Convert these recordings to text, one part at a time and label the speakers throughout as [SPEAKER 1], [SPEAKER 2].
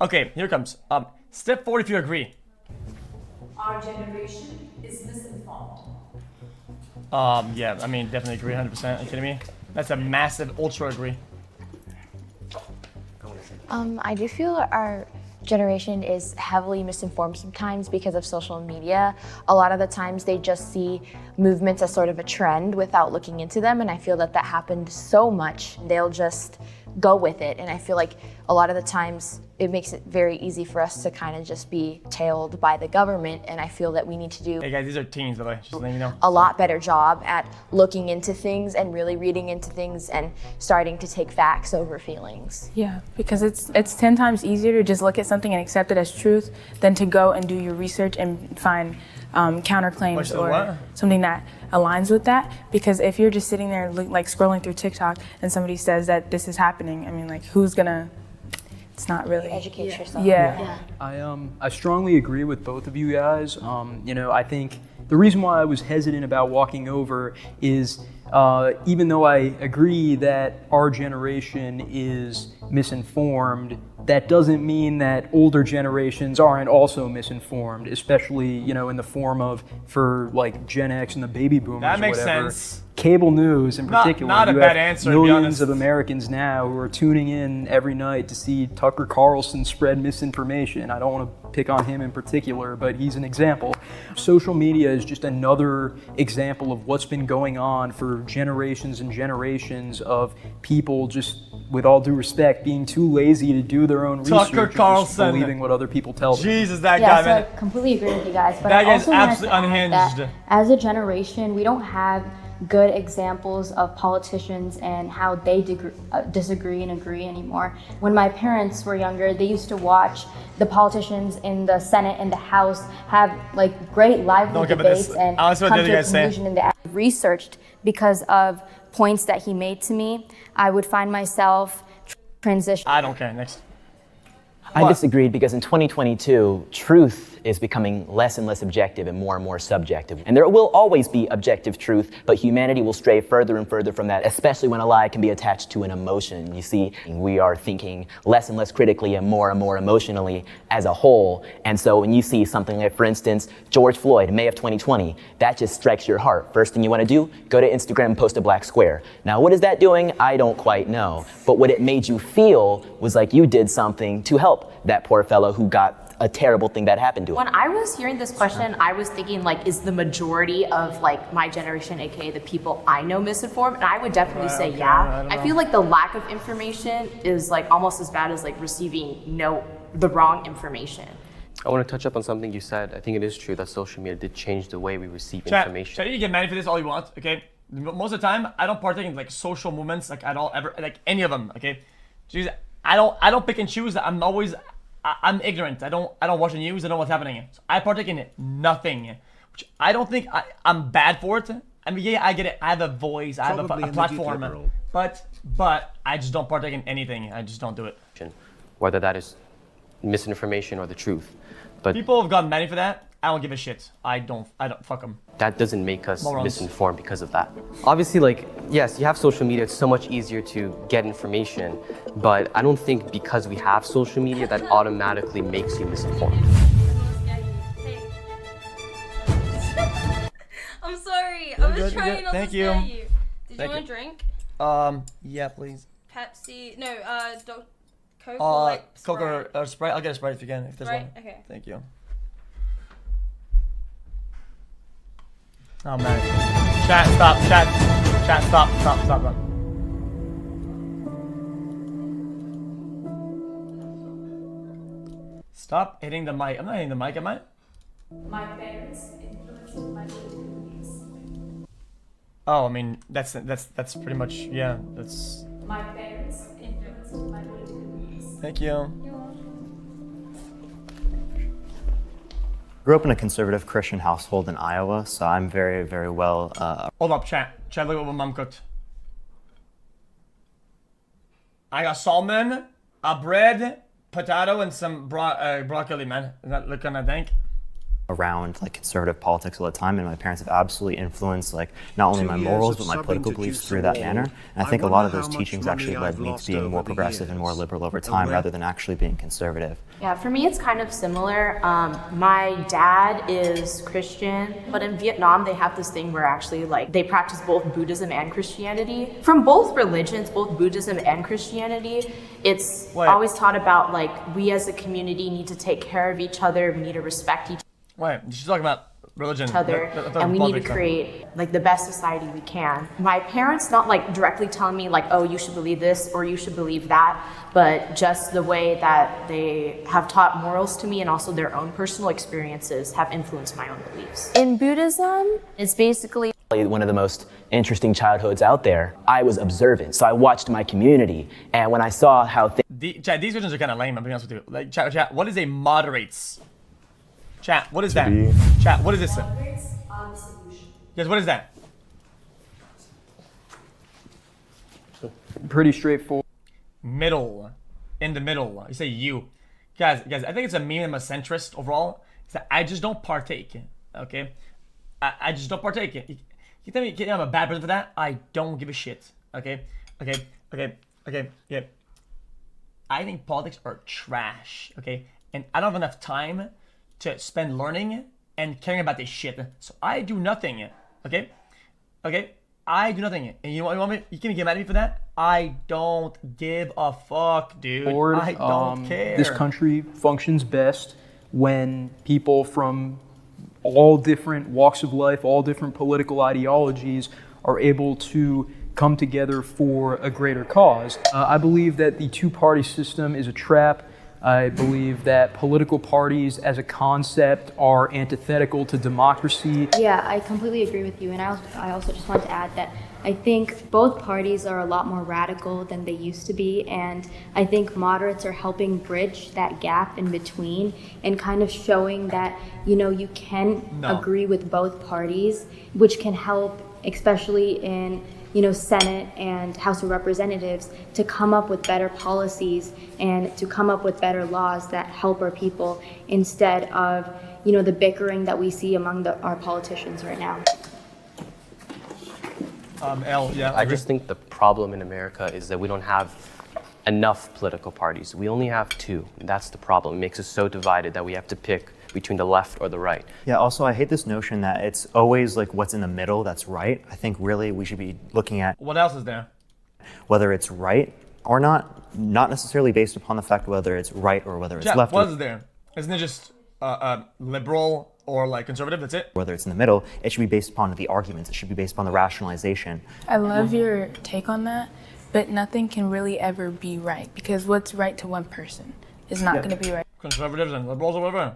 [SPEAKER 1] Okay, here it comes. Step forward if you agree.
[SPEAKER 2] Our generation is misinformed.
[SPEAKER 1] Yeah, I mean, definitely agree 100%. Are you kidding me? That's a massive ultra agree.
[SPEAKER 3] I do feel our generation is heavily misinformed sometimes because of social media. A lot of the times they just see movements as sort of a trend without looking into them, and I feel that happened so much. They'll just go with it, and I feel like a lot of the times it makes it very easy for us to kind of just be tailed by the government, and I feel that we need to do
[SPEAKER 1] Hey guys, these are teens, by the way, just letting you know.
[SPEAKER 3] a lot better job at looking into things and really reading into things and starting to take facts over feelings.
[SPEAKER 4] Yeah, because it's 10 times easier to just look at something and accept it as truth than to go and do your research and find counterclaims or something that aligns with that. Because if you're just sitting there like scrolling through TikTok and somebody says that this is happening, I mean, like, who's gonna? It's not really
[SPEAKER 3] Educate yourself.
[SPEAKER 4] Yeah.
[SPEAKER 5] I strongly agree with both of you guys. You know, I think the reason why I was hesitant about walking over is even though I agree that our generation is misinformed, that doesn't mean that older generations aren't also misinformed, especially, you know, in the form of, for like Gen X and the baby boomers.
[SPEAKER 1] That makes
[SPEAKER 5] whatever.
[SPEAKER 1] sense.
[SPEAKER 5] Cable news in particular.
[SPEAKER 1] Not a
[SPEAKER 5] you
[SPEAKER 1] bad
[SPEAKER 5] have
[SPEAKER 1] answer, to be
[SPEAKER 5] millions
[SPEAKER 1] honest.
[SPEAKER 5] of Americans now who are tuning in every night to see Tucker Carlson spread misinformation. I don't want to pick on him in particular, but he's an example. Social media is just another example of what's been going on for generations and generations of people, just with all due respect, being too lazy to do their own research
[SPEAKER 1] Tucker
[SPEAKER 5] and just
[SPEAKER 1] Carlson.
[SPEAKER 5] believing what other people tell them.
[SPEAKER 1] Jesus, that
[SPEAKER 6] Yeah,
[SPEAKER 1] guy,
[SPEAKER 6] so
[SPEAKER 1] man.
[SPEAKER 6] I completely agree with you guys. But
[SPEAKER 1] That
[SPEAKER 6] I
[SPEAKER 1] guy's
[SPEAKER 6] also wanted to
[SPEAKER 1] absolutely
[SPEAKER 6] add
[SPEAKER 1] unhinged.
[SPEAKER 6] that as a generation, we don't have good examples of politicians and how they disagree and agree anymore. When my parents were younger, they used to watch the politicians in the Senate and the House have like great lively
[SPEAKER 1] Don't get about
[SPEAKER 6] debates
[SPEAKER 1] this.
[SPEAKER 6] and
[SPEAKER 1] I was what
[SPEAKER 6] come
[SPEAKER 1] the
[SPEAKER 6] to
[SPEAKER 1] other
[SPEAKER 6] a
[SPEAKER 1] guys say.
[SPEAKER 6] conclusion in the researched because of points that he made to me. I would find myself transition.
[SPEAKER 1] I don't care. Next.
[SPEAKER 7] I disagreed because in 2022, truth is becoming less and less objective and more subjective. And there will always be objective truth, but humanity will stray further and further from that, especially when a lie can be attached to an emotion. You see, we are thinking less and less critically and more emotionally as a whole. And so when you see something like, for instance, George Floyd, May of 2020, that just strikes your heart. First thing you want to do, go to Instagram and post a black square. Now, what is that doing? I don't quite know. But what it made you feel was like you did something to help that poor fellow who got a terrible thing that happened to him.
[SPEAKER 8] When I was hearing this question, I was thinking, like, is the majority of like my generation, aka the people I know, misinformed? And I would definitely say yeah. I feel like the lack of information is like almost as bad as like receiving the wrong information.
[SPEAKER 9] I want to touch up on something you said. I think it is true that social media did change the way we receive
[SPEAKER 1] Chat,
[SPEAKER 9] information.
[SPEAKER 1] you can get mad for this all you want, okay? Most of the time, I don't partake in like social movements, like at all, ever, like any of them, okay? Jeez, I don't pick and choose. I'm ignorant. I don't watch the news. I don't know what's happening. So I partake in nothing, which I don't think I'm bad for it. I mean, yeah, I get it. I have a voice. I have a platform, but I just don't partake in anything. I just don't do it.
[SPEAKER 9] Whether that is misinformation or the truth, but
[SPEAKER 1] people have gotten mad for that. I don't give a shit. I don't fuck them.
[SPEAKER 9] That doesn't make us
[SPEAKER 1] Morons.
[SPEAKER 9] misinformed because of that. Obviously, like, yes, you have social media, it's so much easier to get information, but I don't think because we have social media that automatically makes you misinformed.
[SPEAKER 10] I'm sorry, I was trying not to
[SPEAKER 1] Thank
[SPEAKER 10] scare
[SPEAKER 1] you.
[SPEAKER 10] you. Did you want a drink?
[SPEAKER 1] Yeah, please.
[SPEAKER 10] Pepsi, no, Coke or like
[SPEAKER 1] Coke
[SPEAKER 10] Sprite?
[SPEAKER 1] or Sprite. I'll get a Sprite if you can, if there's
[SPEAKER 10] Sprite?
[SPEAKER 1] one.
[SPEAKER 10] Okay.
[SPEAKER 1] Thank you. Oh man. Chat, stop. Stop hitting the mic. I'm not hitting the mic, am I?
[SPEAKER 2] My parents influenced my beliefs.
[SPEAKER 1] Oh, I mean, that's pretty much, yeah, that's...
[SPEAKER 2] My parents influenced my beliefs.
[SPEAKER 1] Thank you.
[SPEAKER 11] Grew up in a conservative Christian household in Iowa, so I'm very, very well.
[SPEAKER 1] Hold up, chat. Chat, look at what mom cooked. I got salmon, a bread, potato, and some broccoli, man. Isn't that looking, I think?
[SPEAKER 11] around like conservative politics all the time, and my parents have absolutely influenced like not only my morals but my political beliefs through that manner. And I think a lot of those teachings actually led me to being more progressive and more liberal over time rather than actually being conservative.
[SPEAKER 8] Yeah, for me it's kind of similar. My dad is Christian, but in Vietnam they have this thing where actually like they practice both Buddhism and Christianity. From both religions, both Buddhism and Christianity, it's always taught about like we as a community need to take care of each other, we need to respect each other.
[SPEAKER 1] Wait, she's talking about religion.
[SPEAKER 8] And we need to create like the best society we can. My parents not like directly telling me like, oh, you should believe this or you should believe that, but just the way that they have taught morals to me and also their own personal experiences have influenced my own beliefs.
[SPEAKER 3] In Buddhism, it's basically
[SPEAKER 7] one of the most interesting childhoods out there. I was observant, so I watched my community, and when I saw how
[SPEAKER 1] these questions are kind of lame, I'm being honest with you. Like, chat, what is a moderates? Chat, what is that? Chat, what is this?
[SPEAKER 2] Moderates are the solution.
[SPEAKER 1] Yes, what is that?
[SPEAKER 5] Pretty straightforward.
[SPEAKER 1] Middle. In the middle. You say you. Guys, I think it's a meme. I'm a centrist overall. It's that I just don't partake. Okay? I just don't partake. You tell me I'm a bad person for that? I don't give a shit. Okay? Yeah. I think politics are trash. Okay? And I don't have enough time to spend learning and caring about this shit. So I do nothing. Okay? I do nothing. And you want me? You can get mad at me for that? I don't give a fuck, dude. I don't care.
[SPEAKER 5] This country functions best when people from all different walks of life, all different political ideologies are able to come together for a greater cause. I believe that the two-party system is a trap. I believe that political parties as a concept are antithetical to democracy.
[SPEAKER 6] Yeah, I completely agree with you. And I also just want to add that I think both parties are a lot more radical than they used to be. And I think moderates are helping bridge that gap in between and kind of showing that, you know, you can agree with both parties, which can help, especially in Senate and House of Representatives, to come up with better policies and to come up with better laws that help our people instead of, the bickering that we see among our politicians right now.
[SPEAKER 9] I just think the problem in America is that we don't have enough political parties. We only have two. That's the problem. It makes us so divided that we have to pick between the left or the right.
[SPEAKER 11] Yeah, also I hate this notion that it's always like what's in the middle that's right. I think really we should be looking at
[SPEAKER 1] what else is there?
[SPEAKER 11] Whether it's right or not necessarily based upon the fact whether it's right or whether it's left.
[SPEAKER 1] What is there? Isn't it just liberal or like conservative? That's it?
[SPEAKER 11] Whether it's in the middle, it should be based upon the arguments. It should be based upon the rationalization.
[SPEAKER 4] I love your take on that, but nothing can really ever be right because what's right to one person is not going to be right.
[SPEAKER 1] Conservatives and liberals or whatever.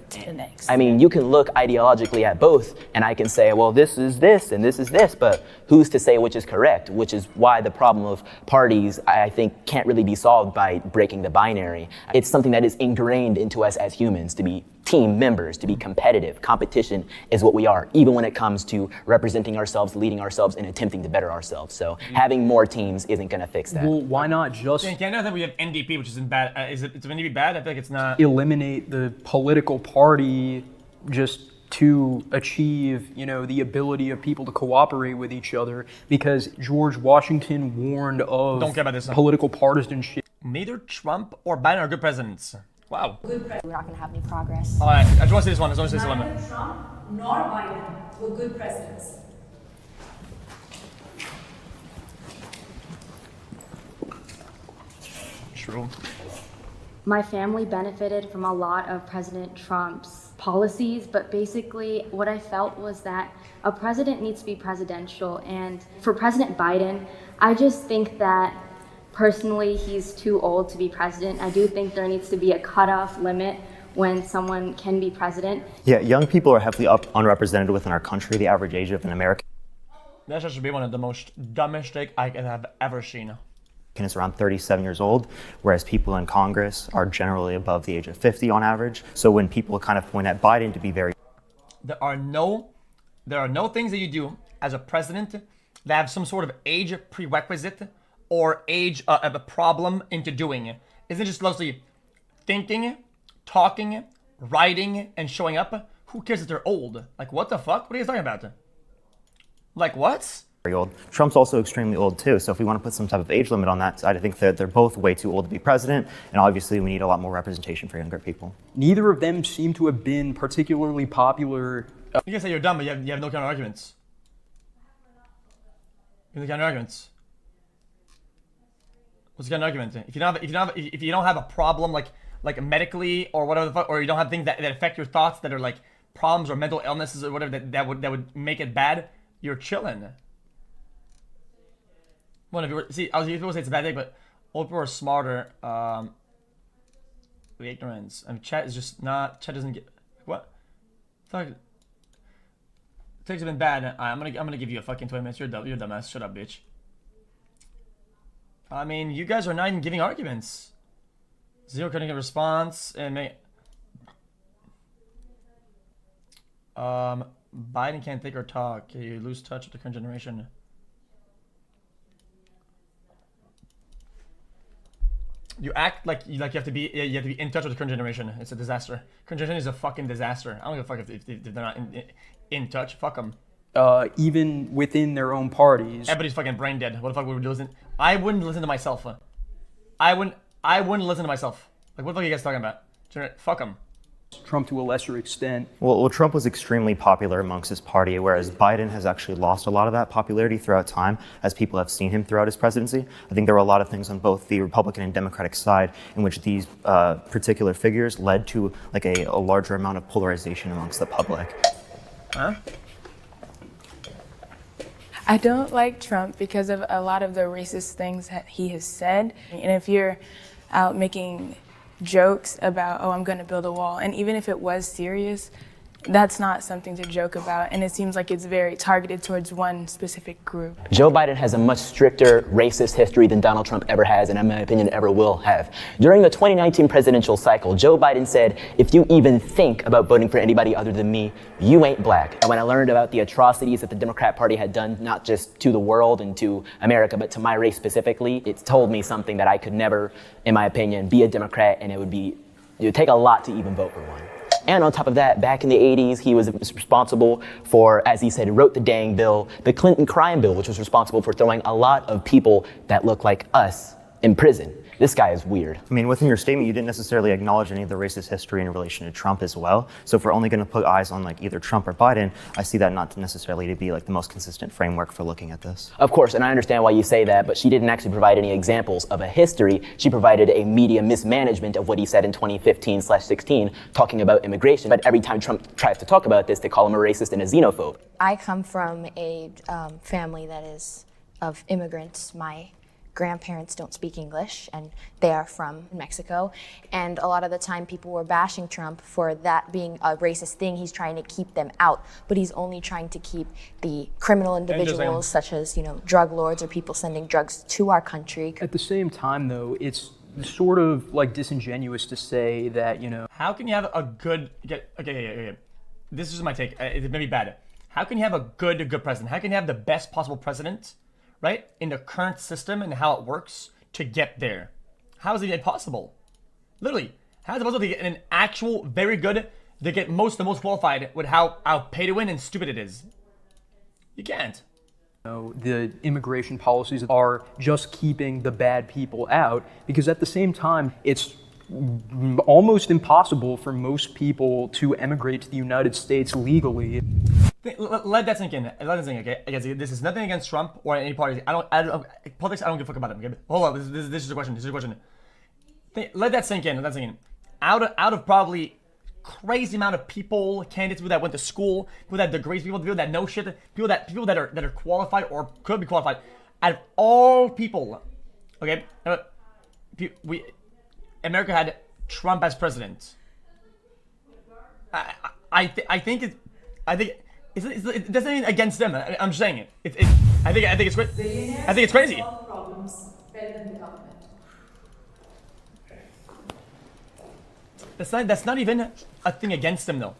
[SPEAKER 4] To the next.
[SPEAKER 7] I mean, you can look ideologically at both, and I can say, well, this is this, and this is this, but who's to say which is correct? Which is why the problem of parties, I think, can't really be solved by breaking the binary. It's something that is ingrained into us as humans to be team members, to be competitive. Competition is what we are, even when it comes to representing ourselves, leading ourselves, and attempting to better ourselves. So having more teams isn't going to fix that.
[SPEAKER 5] Well, why not just...
[SPEAKER 1] In Canada, I think we have NDP, which isn't bad. Is NDP bad? I feel like it's not.
[SPEAKER 5] Eliminate the political party just to achieve, the ability of people to cooperate with each other, because George Washington warned of
[SPEAKER 1] Don't care about this
[SPEAKER 5] political partisanship.
[SPEAKER 1] Neither Trump or Biden are good presidents. Wow.
[SPEAKER 3] We're not going to have any progress.
[SPEAKER 1] All right, I just want to say this one.
[SPEAKER 2] Neither Trump nor Biden were good presidents.
[SPEAKER 1] True.
[SPEAKER 6] My family benefited from a lot of President Trump's policies, but basically what I felt was that a president needs to be presidential. And for President Biden, I just think that personally, he's too old to be president. I do think there needs to be a cutoff limit when someone can be president.
[SPEAKER 11] Yeah, young people are heavily unrepresented within our country. The average age of an American
[SPEAKER 1] That should be one of the most dumbest take I have ever seen.
[SPEAKER 11] is around 37 years old, whereas people in Congress are generally above the age of 50 on average. So when people kind of point at Biden to be very...
[SPEAKER 1] There are no things that you do as a president that have some sort of age prerequisite or age of a problem into doing it. Isn't it just mostly thinking, talking, riding and showing up, who cares if they're old? Like, what the fuck? What are you guys talking about? Like, what?
[SPEAKER 11] Very old. Trump's also extremely old too, so if we want to put some type of age limit on that side, I think that they're both way too old to be president, and obviously we need a lot more representation for younger people.
[SPEAKER 5] Neither of them seem to have been particularly popular.
[SPEAKER 1] You can say you're dumb, but you have no counter arguments. You have no counter arguments. What's the counter argument? If you don't have a problem like medically or whatever the fuck, or you don't have things that affect your thoughts that are like problems or mental illnesses or whatever that would make it bad, you're chilling. One of you see, I was people say it's a bad thing, but old people are smarter. The ignorance. I mean, chat is just not. Chat doesn't get what. Fuck. Things have been bad. I'm gonna give you a fucking 20 minutes. You're a dumbass. Shut up, bitch. I mean, you guys are not even giving arguments. Zero cognitive response and Biden can't think or talk. You lose touch with the current generation. You act like you have to be in touch with the current generation. It's a disaster. Current generation is a fucking disaster. I don't give a fuck if they're not in touch. Fuck them.
[SPEAKER 5] Even within their own parties.
[SPEAKER 1] Everybody's fucking brain dead. What the fuck would we listen? I wouldn't listen to myself. I wouldn't listen to myself. Like, what the fuck are you guys talking about? Fuck them.
[SPEAKER 5] Trump to a lesser extent.
[SPEAKER 11] Well, Trump was extremely popular amongst his party, whereas Biden has actually lost a lot of that popularity throughout time as people have seen him throughout his presidency. I think there were a lot of things on both the Republican and Democratic side in which these particular figures led to like a larger amount of polarization amongst the public.
[SPEAKER 1] Huh?
[SPEAKER 4] I don't like Trump because of a lot of the racist things that he has said. And if you're out making jokes about, oh, I'm going to build a wall, and even if it was serious, that's not something to joke about, and it seems like it's very targeted towards one specific group.
[SPEAKER 7] Joe Biden has a much stricter racist history than Donald Trump ever has, and in my opinion, ever will have. During the 2019 presidential cycle, Joe Biden said, if you even think about voting for anybody other than me, you ain't black. And when I learned about the atrocities that the Democrat Party had done, not just to the world and to America, but to my race specifically, it told me something that I could never, in my opinion, be a Democrat, and it would take a lot to even vote for one. And on top of that, back in the 80s, he was responsible for, as he said, wrote the dang bill, the Clinton crime bill, which was responsible for throwing a lot of people that look like us in prison. This guy is weird.
[SPEAKER 11] I mean, within your statement, you didn't necessarily acknowledge any of the racist history in relation to Trump as well. So if we're only going to put eyes on like either Trump or Biden, I see that not necessarily to be like the most consistent framework for looking at this.
[SPEAKER 7] Of course, and I understand why you say that, but she didn't actually provide any examples of a history. She provided a media mismanagement of what he said in 2015/16, talking about immigration. But every time Trump tries to talk about this, they call him a racist and a xenophobe.
[SPEAKER 3] I come from a family that is of immigrants. My grandparents don't speak English, and they are from Mexico. And a lot of the time people were bashing Trump for that being a racist thing. He's trying to keep them out, but he's only trying to keep the criminal individuals such as, drug lords or people sending drugs to our country.
[SPEAKER 5] At the same time, though, it's sort of like disingenuous to say that,
[SPEAKER 1] How can you have a good, okay. This is my take, it may be bad. How can you have a good president? How can you have the best possible president, right, in the current system and how it works to get there? How is it even possible? Literally, how is it possible to get an actual very good, to get the most qualified with how pay to win and stupid it is? You can't.
[SPEAKER 5] The immigration policies are just keeping the bad people out, because at the same time, it's almost impossible for most people to emigrate to the United States legally.
[SPEAKER 1] Let that sink in. Let that sink in, okay? Again, this is nothing against Trump or any party. Politics, I don't give a fuck about them, okay? Hold on, this is a question. Let that sink in. Let that sink in. Out of probably crazy amount of people, candidates, people that went to school, people that have degrees, people that know shit, people that are qualified or could be qualified. Out of all people, okay, America had Trump as president. I think it doesn't mean against them. I'm just saying it. I think it's crazy.
[SPEAKER 2] Problems better than the government.
[SPEAKER 1] That's not even a thing against them though.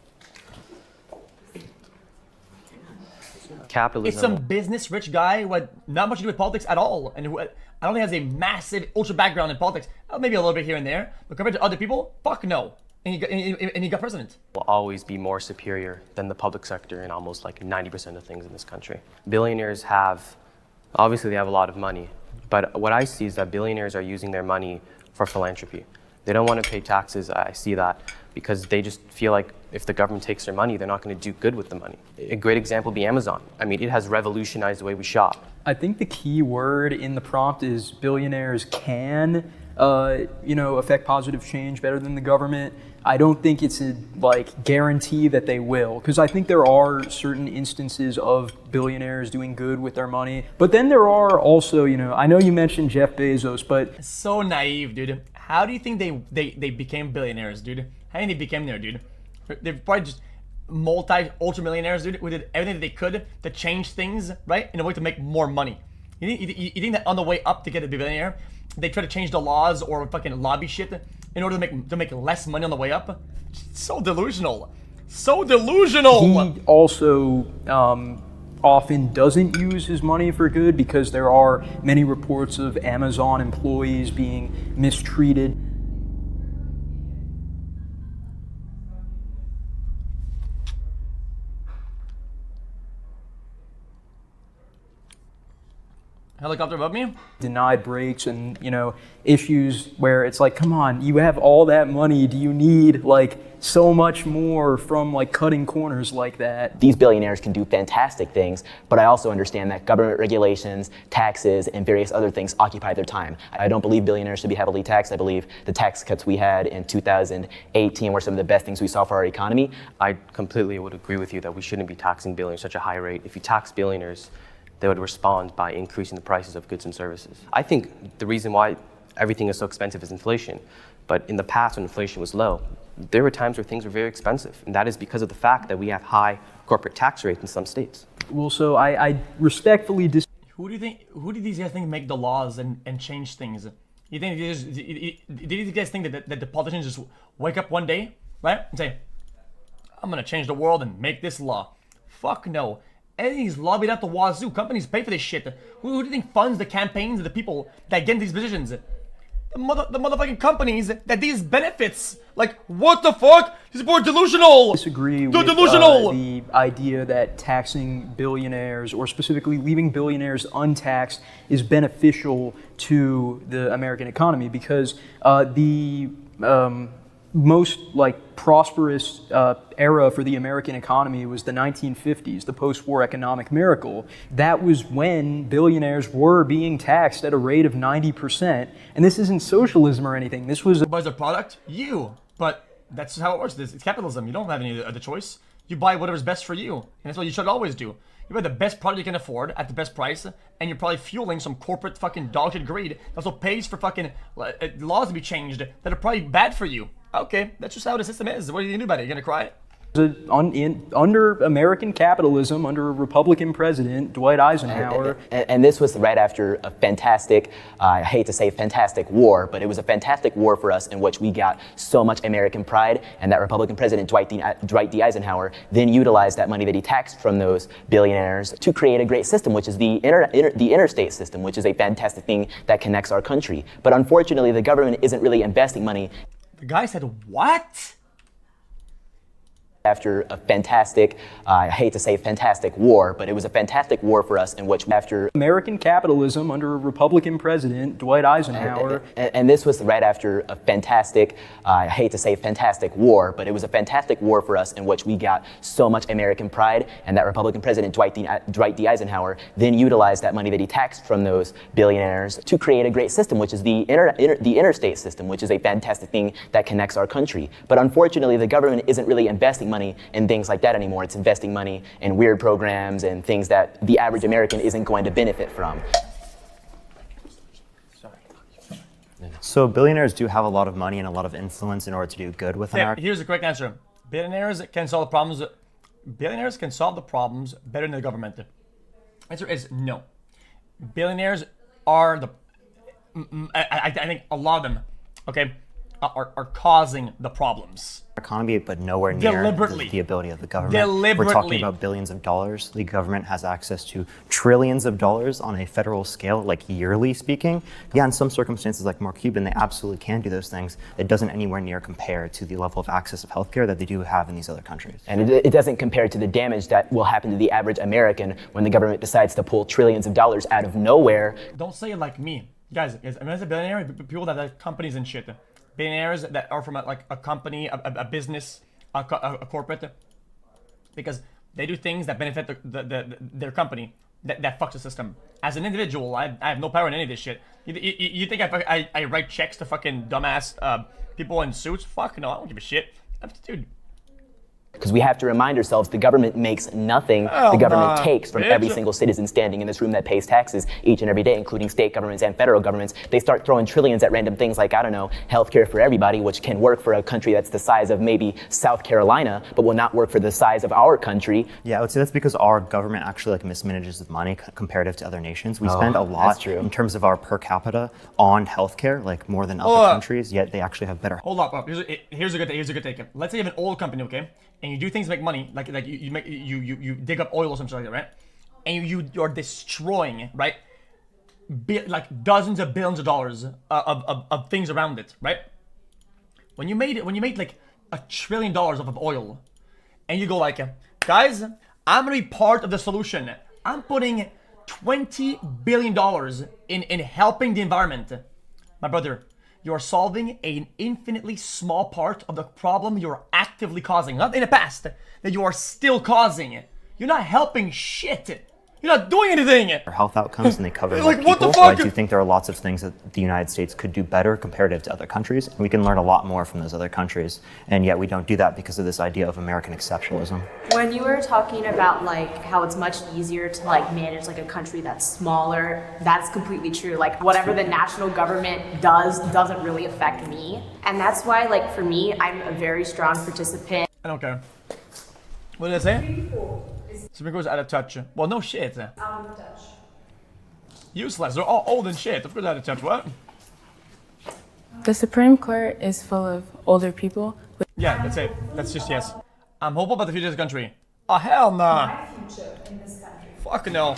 [SPEAKER 9] Capitalism.
[SPEAKER 1] It's some business rich guy who had not much to do with politics at all, and who I don't think has a massive ultra background in politics. Maybe a little bit here and there, but compared to other people, fuck no. and he got president.
[SPEAKER 9] Will always be more superior than the public sector in almost like 90% of things in this country. Billionaires obviously they have a lot of money, but what I see is that billionaires are using their money for philanthropy. They don't want to pay taxes, I see that, because they just feel like if the government takes their money, they're not going to do good with the money. A great example would be Amazon. I mean, it has revolutionized the way we shop.
[SPEAKER 5] I think the key word in the prompt is billionaires can affect positive change better than the government. I don't think it's a guarantee that they will, because I think there are certain instances of billionaires doing good with their money. But then there are also, I know you mentioned Jeff Bezos, but
[SPEAKER 1] so naive, dude. How do you think they became billionaires, dude? How do you think they became there, dude? They're probably just ultra millionaires, dude, who did everything that they could to change things, right, in a way to make more money. You think that on the way up to get a billionaire, they try to change the laws or fucking lobby shit in order to make less money on the way up? So delusional. So delusional.
[SPEAKER 5] He also often doesn't use his money for good, because there are many reports of Amazon employees being mistreated.
[SPEAKER 1] Helicopter above me?
[SPEAKER 5] Denied breaks and, issues where it's like, come on, you have all that money. Do you need so much more from cutting corners like that?
[SPEAKER 7] These billionaires can do fantastic things, but I also understand that government regulations, taxes, and various other things occupy their time. I don't believe billionaires should be heavily taxed. I believe the tax cuts we had in 2018 were some of the best things we saw for our economy.
[SPEAKER 9] I completely would agree with you that we shouldn't be taxing billionaires at such a high rate. If you tax billionaires, they would respond by increasing the prices of goods and services. I think the reason why everything is so expensive is inflation. But in the past, when inflation was low, there were times where things were very expensive. And that is because of the fact that we have high corporate tax rates in some states.
[SPEAKER 5] Well, so I respectfully
[SPEAKER 1] Who do these guys think make the laws and change things? You think did you guys think that the politicians just wake up one day, right, and say, I'm gonna change the world and make this law? Fuck no. Everything's lobbied out the wazoo. Companies pay for this shit. Who do you think funds the campaigns of the people that get in these positions? The motherfucking companies that these benefits. What the fuck? These people are delusional.
[SPEAKER 5] Disagree
[SPEAKER 1] They're
[SPEAKER 5] with
[SPEAKER 1] delusional.
[SPEAKER 5] The idea that taxing billionaires, or specifically leaving billionaires untaxed, is beneficial to the American economy, because the most prosperous era for the American economy was the 1950s, the post-war economic miracle. That was when billionaires were being taxed at a rate of 90%. And this isn't socialism or anything. This was
[SPEAKER 1] Who buys a product? You. But that's how it works. It's capitalism. You don't have any other choice. You buy whatever's best for you. And that's what you should always do. You buy the best product you can afford at the best price, and you're probably fueling some corporate fucking dogshit greed that also pays for fucking laws to be changed that are probably bad for you. Okay, that's just how the system is. What are you gonna do about it? You gonna cry?
[SPEAKER 5] Under American capitalism, under a Republican president, Dwight Eisenhower.
[SPEAKER 7] And this was right after a fantastic, I hate to say fantastic war, but it was a fantastic war for us in which we got so much American pride, and that Republican president, Dwight D. Eisenhower, then utilized that money that he taxed from those billionaires to create a great system, which is the interstate system, which is a fantastic thing that connects our country. But unfortunately, the government isn't really investing money.
[SPEAKER 1] The guy said, what?
[SPEAKER 7] After a fantastic, I hate to say fantastic war, but it was a fantastic war for us in which after
[SPEAKER 5] American capitalism under a Republican president, Dwight Eisenhower.
[SPEAKER 7] And this was right after a fantastic, I hate to say fantastic war, but it was a fantastic war for us in which we got so much American pride, and that Republican president, Dwight D. Eisenhower, then utilized that money that he taxed from those billionaires to create a great system, which is the interstate system, which is a fantastic thing that connects our country. But unfortunately, the government isn't really investing money in things like that anymore. It's investing money in weird programs and things that the average American isn't going to benefit from.
[SPEAKER 11] So billionaires do have a lot of money and a lot of influence in order to do good with America.
[SPEAKER 1] Here's the correct answer. Billionaires can solve the problems. Billionaires can solve the problems better than the government. Answer is no. Billionaires are I think a lot of them, okay, are causing the problems.
[SPEAKER 11] Economy, but nowhere near the ability of the government. We're talking about billions of dollars. The government has access to trillions of dollars on a federal scale, like yearly speaking. Yeah, in some circumstances, like Mark Cuban, they absolutely can do those things. It doesn't anywhere near compare to the level of access of healthcare that they do have in these other countries.
[SPEAKER 7] And it doesn't compare to the damage that will happen to the average American when the government decides to pull trillions of dollars out of nowhere.
[SPEAKER 1] Don't say it like me. Guys, I mean, as a billionaire, people that have companies and shit. Billionaires that are from a company, a business, a corporate, because they do things that benefit their company, that fucks the system. As an individual, I have no power in any of this shit. You think I write checks to fucking dumbass people in suits? Fuck no, I don't give a shit. Dude.
[SPEAKER 7] Because we have to remind ourselves the government makes nothing. The government takes from every single citizen standing in this room that pays taxes each and every day, including state governments and federal governments. They start throwing trillions at random things like, I don't know, healthcare for everybody, which can work for a country that's the size of maybe South Carolina, but will not work for the size of our country.
[SPEAKER 11] Yeah, I would say that's because our government actually like mismanages the money comparative to other nations. We spend a lot in terms of our per capita on healthcare, like more than other countries, yet they actually have better.
[SPEAKER 1] Hold up. Here's a good take. Let's say you have an oil company, okay? And you do things to make money, like you dig up oil or something like that, right? And you're destroying, right? Like dozens of billions of dollars of things around it, right? When you made like $1 trillion off of oil, and you go like, guys, I'm gonna be part of the solution. I'm putting $20 billion in helping the environment, my brother. You're solving an infinitely small part of the problem you're actively causing. Not in the past, that you are still causing. You're not helping shit. You're not doing anything.
[SPEAKER 11] Our health outcomes, and they cover
[SPEAKER 1] like,
[SPEAKER 11] people.
[SPEAKER 1] what the
[SPEAKER 11] So I
[SPEAKER 1] fuck?
[SPEAKER 11] do think there are lots of things that the United States could do better comparative to other countries. And we can learn a lot more from those other countries. And yet we don't do that because of this idea of American exceptionalism.
[SPEAKER 8] When you were talking about like how it's much easier to like manage like a country that's smaller, that's completely true. Like whatever the national government doesn't really affect me. And that's why like for me, I'm a very strong participant.
[SPEAKER 1] I don't care. What did I say? Supreme Court's out of touch. Well, no shit.
[SPEAKER 2] Out of touch.
[SPEAKER 1] Useless. They're all old and shit. Of course out of touch. What?
[SPEAKER 4] The Supreme Court is full of older people.
[SPEAKER 1] Yeah, that's it. That's just yes. I'm hopeful about the future of this country. Oh, hell nah.
[SPEAKER 2] My future in this country.
[SPEAKER 1] Fuck no.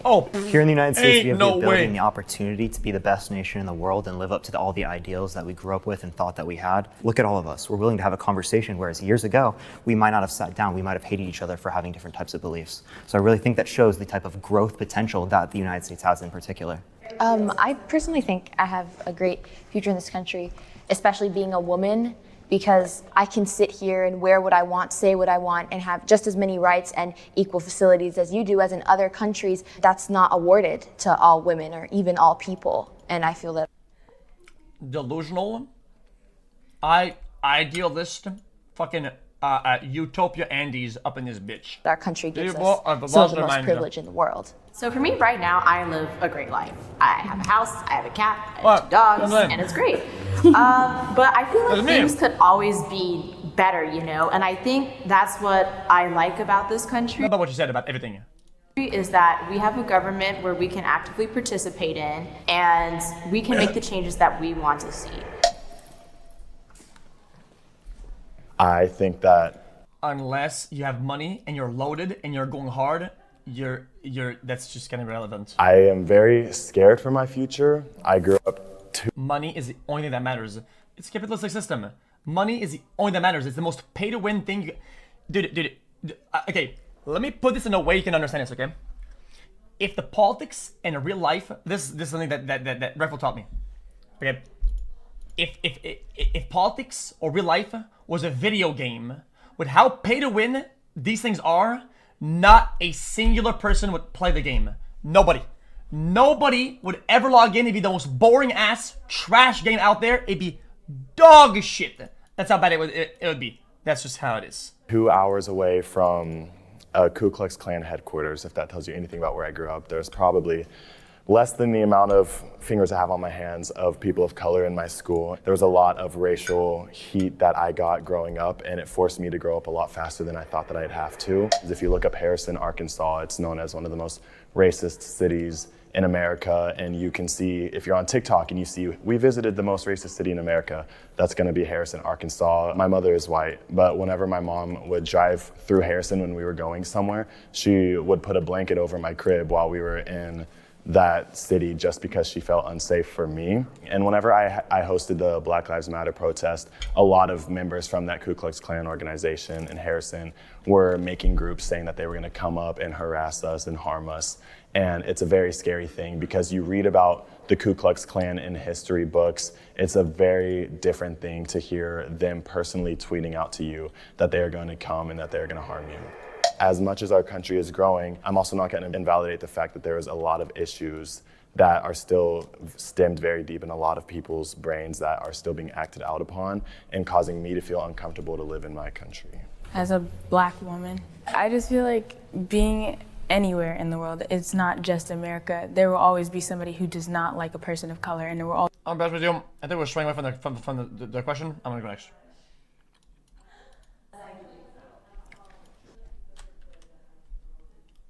[SPEAKER 1] Oh,
[SPEAKER 11] here in the United States, we have
[SPEAKER 1] no
[SPEAKER 11] the ability
[SPEAKER 1] way.
[SPEAKER 11] and the opportunity to be the best nation in the world and live up to all the ideals that we grew up with and thought that we had. Look at all of us. We're willing to have a conversation, whereas years ago, we might not have sat down. We might have hated each other for having different types of beliefs. So I really think that shows the type of growth potential that the United States has in particular.
[SPEAKER 3] I personally think I have a great future in this country, especially being a woman, because I can sit here and wear what I want, say what I want, and have just as many rights and equal facilities as you do, as in other countries. That's not awarded to all women or even all people. And I feel that
[SPEAKER 1] Delusional. Idealist. Fucking Utopia Andes up in this bitch.
[SPEAKER 3] our country gives
[SPEAKER 1] Well,
[SPEAKER 3] us some of the most privilege in the world.
[SPEAKER 8] So for me right now, I live a great life. I have a house, I have a cat, I have
[SPEAKER 1] What?
[SPEAKER 8] 2 dogs,
[SPEAKER 1] What's that?
[SPEAKER 8] and it's great. But I feel like
[SPEAKER 1] That's me.
[SPEAKER 8] things could always be better, you know? And I think that's what I like about this country.
[SPEAKER 1] About what you said about everything.
[SPEAKER 8] Is that we have a government where we can actively participate in and we can make the changes that we want to see.
[SPEAKER 12] I think that
[SPEAKER 1] Unless you have money and you're loaded and you're going hard, that's just kind of irrelevant.
[SPEAKER 12] I am very scared for my future. I grew up too.
[SPEAKER 1] Money is the only thing that matters. It's a capitalistic system. Money is the only thing that matters. It's the most pay-to-win thing. Dude, okay, let me put this in a way you can understand this, okay? If the politics and real life, this is something that Rifle taught me, okay? If politics or real life was a video game, with how pay-to-win these things are, not a singular person would play the game. Nobody. Nobody would ever log in. It'd be the most boring ass trash game out there. It'd be dog shit. That's how bad it would be. That's just how it is.
[SPEAKER 12] 2 hours away from a Ku Klux Klan headquarters, if that tells you anything about where I grew up. There's probably less than the amount of fingers I have on my hands of people of color in my school. There was a lot of racial heat that I got growing up, and it forced me to grow up a lot faster than I thought that I'd have to. If you look up Harrison, Arkansas, it's known as one of the most racist cities in America, and you can see, if you're on TikTok and you see, we visited the most racist city in America, that's gonna be Harrison, Arkansas. My mother is white, but whenever my mom would drive through Harrison when we were going somewhere, she would put a blanket over my crib while we were in that city just because she felt unsafe for me. And whenever I hosted the Black Lives Matter protest, a lot of members from that Ku Klux Klan organization in Harrison were making groups saying that they were gonna come up and harass us and harm us. And it's a very scary thing because you read about the Ku Klux Klan in history books. It's a very different thing to hear them personally tweeting out to you that they are gonna come and that they're gonna harm you. As much as our country is growing, I'm also not going to invalidate the fact that there is a lot of issues that are still stemmed very deep in a lot of people's brains that are still being acted out upon and causing me to feel uncomfortable to live in my country.
[SPEAKER 4] As a Black woman, I just feel like being anywhere in the world, it's not just America. There will always be somebody who does not like a person of color, and there will always...
[SPEAKER 1] I'm best with you. I think we're straying away from the question. I'm going to go next.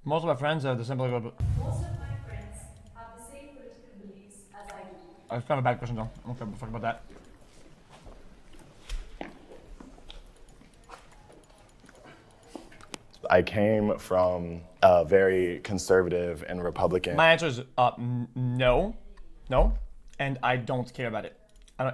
[SPEAKER 1] Most of my friends have the same political beliefs.
[SPEAKER 2] Most of my friends have the same political beliefs as I do.
[SPEAKER 1] It's kind of a bad question though. I don't give a fuck about that.
[SPEAKER 12] I came from a very conservative and Republican.
[SPEAKER 1] My answer is no, and I don't care about it.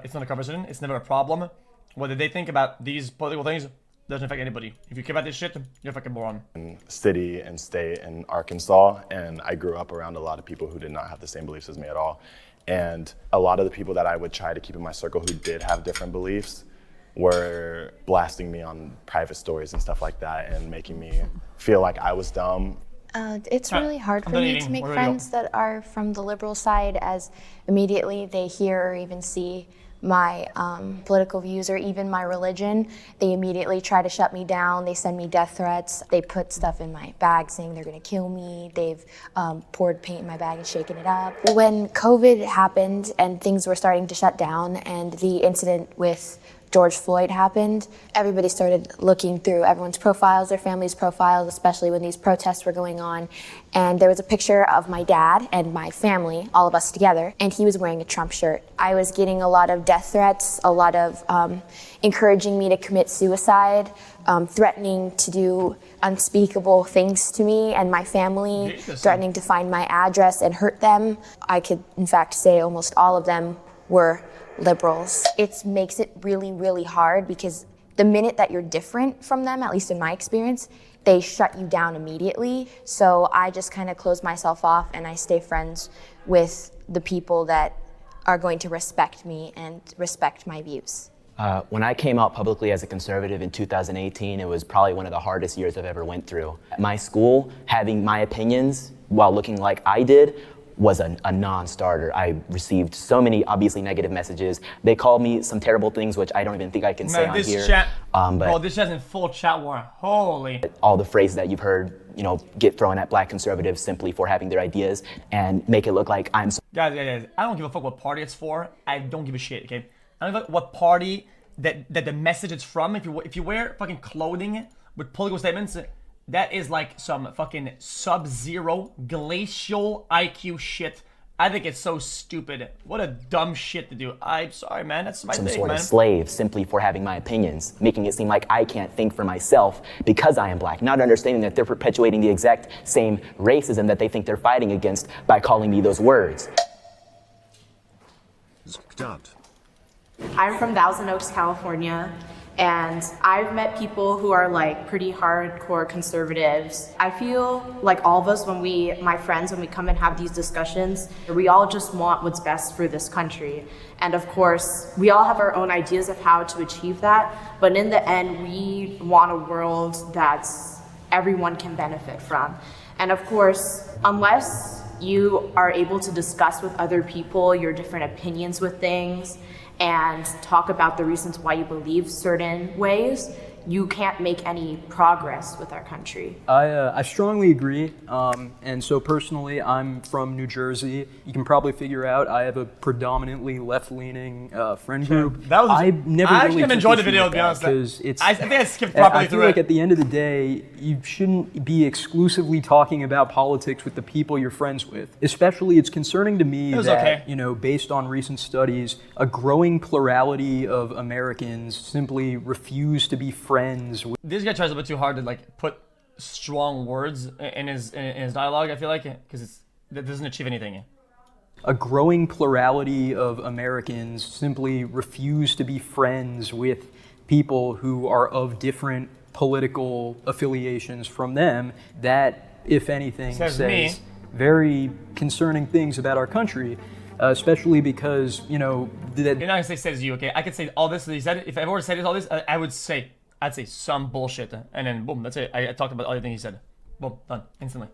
[SPEAKER 1] It's not a conversation. It's never a problem. Whether they think about these political things doesn't affect anybody. If you care about this shit, you're a fucking moron.
[SPEAKER 12] City and state in Arkansas, and I grew up around a lot of people who did not have the same beliefs as me at all. And a lot of the people that I would try to keep in my circle who did have different beliefs were blasting me on private stories and stuff like that and making me feel like I was dumb.
[SPEAKER 3] It's really hard for me to make friends that are from the liberal side, as immediately they hear or even see my political views or even my religion, they immediately try to shut me down. They send me death threats. They put stuff in my bag saying they're gonna kill me. They've poured paint in my bag and shaken it up. When COVID happened and things were starting to shut down and the incident with George Floyd happened, everybody started looking through everyone's profiles, their family's profiles, especially when these protests were going on. And there was a picture of my dad and my family, all of us together, and he was wearing a Trump shirt. I was getting a lot of death threats, a lot of encouraging me to commit suicide, threatening to do unspeakable things to me and my family, threatening to find my address and hurt them. I could, in fact, say almost all of them were liberals. It makes it really, really hard because the minute that you're different from them, at least in my experience, they shut you down immediately. So I just kind of close myself off and I stay friends with the people that are going to respect me and respect my views.
[SPEAKER 7] When I came out publicly as a conservative in 2018, it was probably one of the hardest years I've ever went through. At my school, having my opinions while looking like I did was a non-starter. I received so many obviously negative messages. They called me some terrible things, which I don't even think I can say on here.
[SPEAKER 1] Bro, this chat's in full chat war. Holy.
[SPEAKER 7] All the phrases that you've heard, get thrown at Black conservatives simply for having their ideas and make it look like I'm.
[SPEAKER 1] Guys, I don't give a fuck what party it's for. I don't give a shit, okay? I don't give a fuck what party that the message is from. If you wear fucking clothing with political statements, that is like some fucking sub-zero glacial IQ shit. I think it's so stupid. What a dumb shit to do. I'm sorry, man. That's my thing, man.
[SPEAKER 7] Some sort of slave simply for having my opinions, making it seem like I can't think for myself because I am Black, not understanding that they're perpetuating the exact same racism that they think they're fighting against by calling me those words.
[SPEAKER 8] I'm from Thousand Oaks, California. And I've met people who are like pretty hardcore conservatives. I feel like all of us, my friends, when we come and have these discussions, we all just want what's best for this country. And of course, we all have our own ideas of how to achieve that. But in the end, we want a world that's everyone can benefit from. And of course, unless you are able to discuss with other people your different opinions with things, and talk about the reasons why you believe certain ways, you can't make any progress with our country.
[SPEAKER 5] I strongly agree. And so personally, I'm from New Jersey. You can probably figure out I have a predominantly left-leaning friend group.
[SPEAKER 1] I
[SPEAKER 5] really
[SPEAKER 1] actually enjoyed the video, to be honest.
[SPEAKER 5] Because it's.
[SPEAKER 1] I think I skipped properly through
[SPEAKER 5] I feel like
[SPEAKER 1] it.
[SPEAKER 5] at the end of the day, you shouldn't be exclusively talking about politics with the people you're friends with. Especially, it's concerning to me that, based on recent studies, a growing plurality of Americans simply refuse to be friends with.
[SPEAKER 1] This guy tries a bit too hard to like put strong words in his dialogue. I feel like because that doesn't achieve anything.
[SPEAKER 5] A growing plurality of Americans simply refuse to be friends with people who are of different political affiliations from them. That, if anything, says very concerning things about our country. Especially because, that...
[SPEAKER 1] You're not gonna say says you, okay? I could say all this that he said. If I ever said all this, I'd say some bullshit. And then, boom, that's it. I talked about everything he said. Boom, done. Instantly.